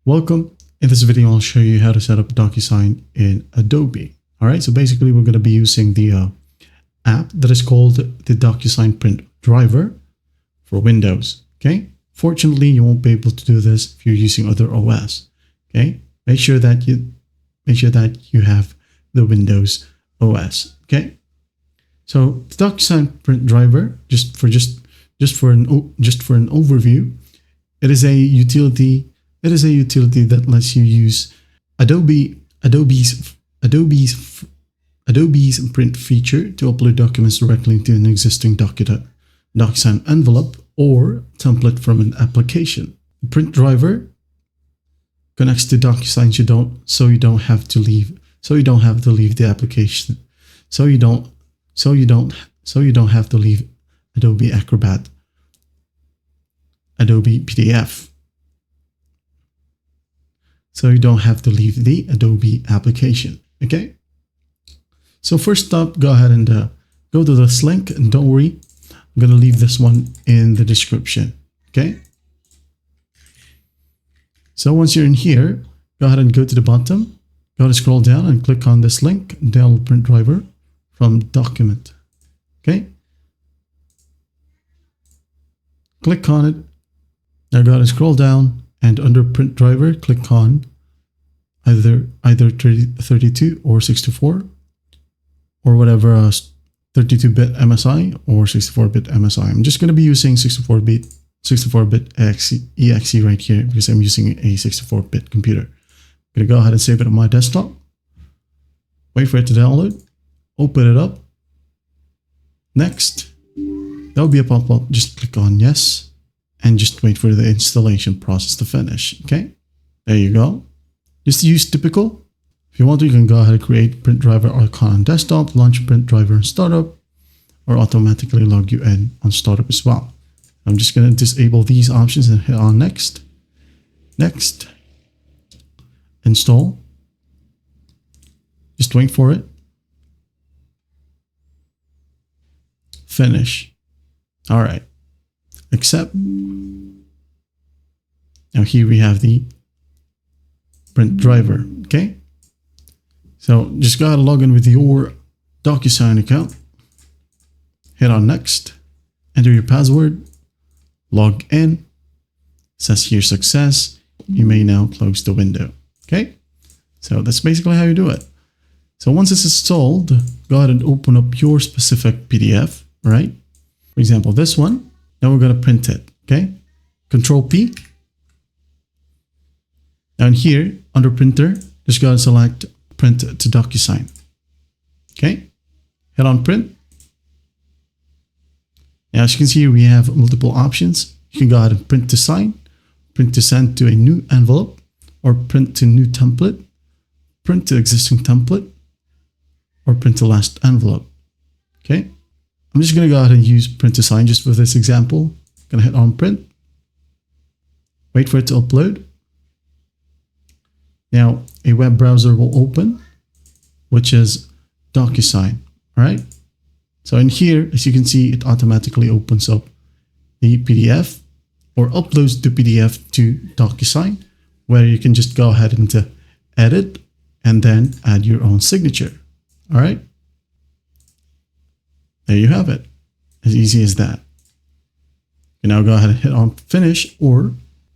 Welcome. In this video, I'll show you how to set up DocuSign in Adobe. All right, so basically we're going to be using the app that is called the DocuSign print driver for Windows. Okay. Fortunately, you won't be able to do this if you're using other OS. Okay. Make sure that you have the Windows OS. Okay. So the DocuSign print driver, just for an overview, it is a utility. It is a utility that lets you use Adobe's print feature to upload documents directly into an existing DocuSign envelope or template from an application. The print driver connects to DocuSign so you don't have to leave the application. So you don't have to leave Adobe Acrobat, Adobe PDF. So you don't have to leave the Adobe application. Okay. So first up, go ahead and go to this link, and don't worry, I'm going to leave this one in the description. Okay. So once you're in here, go ahead and go to the bottom, go to scroll down and click on this link, download print driver from document. Okay. Click on it. Now go ahead and scroll down, and under print driver, click on either 32 or 64 or whatever 32-bit MSI or 64-bit MSI. I'm just going to be using 64-bit exe right here because I'm using a 64-bit computer. I'm going to go ahead and save it on my desktop. Wait for it to download. Open it up. Next. There'll be a pop-up. Just click on yes. And just wait for the installation process to finish. Okay, there you go. Just use typical. If you want to, you can go ahead and create print driver icon on desktop, launch print driver in startup, or automatically log you in on startup as well. I'm just going to disable these options and hit on next. Next. Install. Just wait for it. Finish. All right. Accept. Now here we have the print driver. Okay. So just go ahead and log in with your DocuSign account. Hit on next. Enter your password. Log in. It says here success. You may now close the window. Okay. So that's basically how you do it. So once it's installed, go ahead and open up your specific PDF, right? For example, this one. Now we're going to print it. Okay. Control P. Down here under printer, just go and select print to DocuSign. Okay. Hit on print. Now, as you can see, we have multiple options. You can go ahead and print to sign, print to send to a new envelope, or print to new template, print to existing template, or print to last envelope. Okay. I'm just going to go ahead and use print to sign just for this example. Going to hit on print. Wait for it to upload. Now a web browser will open, which is DocuSign. All right. So in here, as you can see, it automatically opens up the PDF or uploads the PDF to DocuSign, where you can just go ahead and edit and then add your own signature. All right. There you have it. As easy as that. You can now go ahead and hit on finish or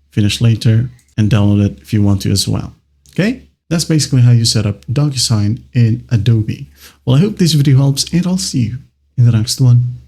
finish later and download it if you want to as well. Okay. That's basically how you set up DocuSign in Adobe. Well, I hope this video helps, and I'll see you in the next one.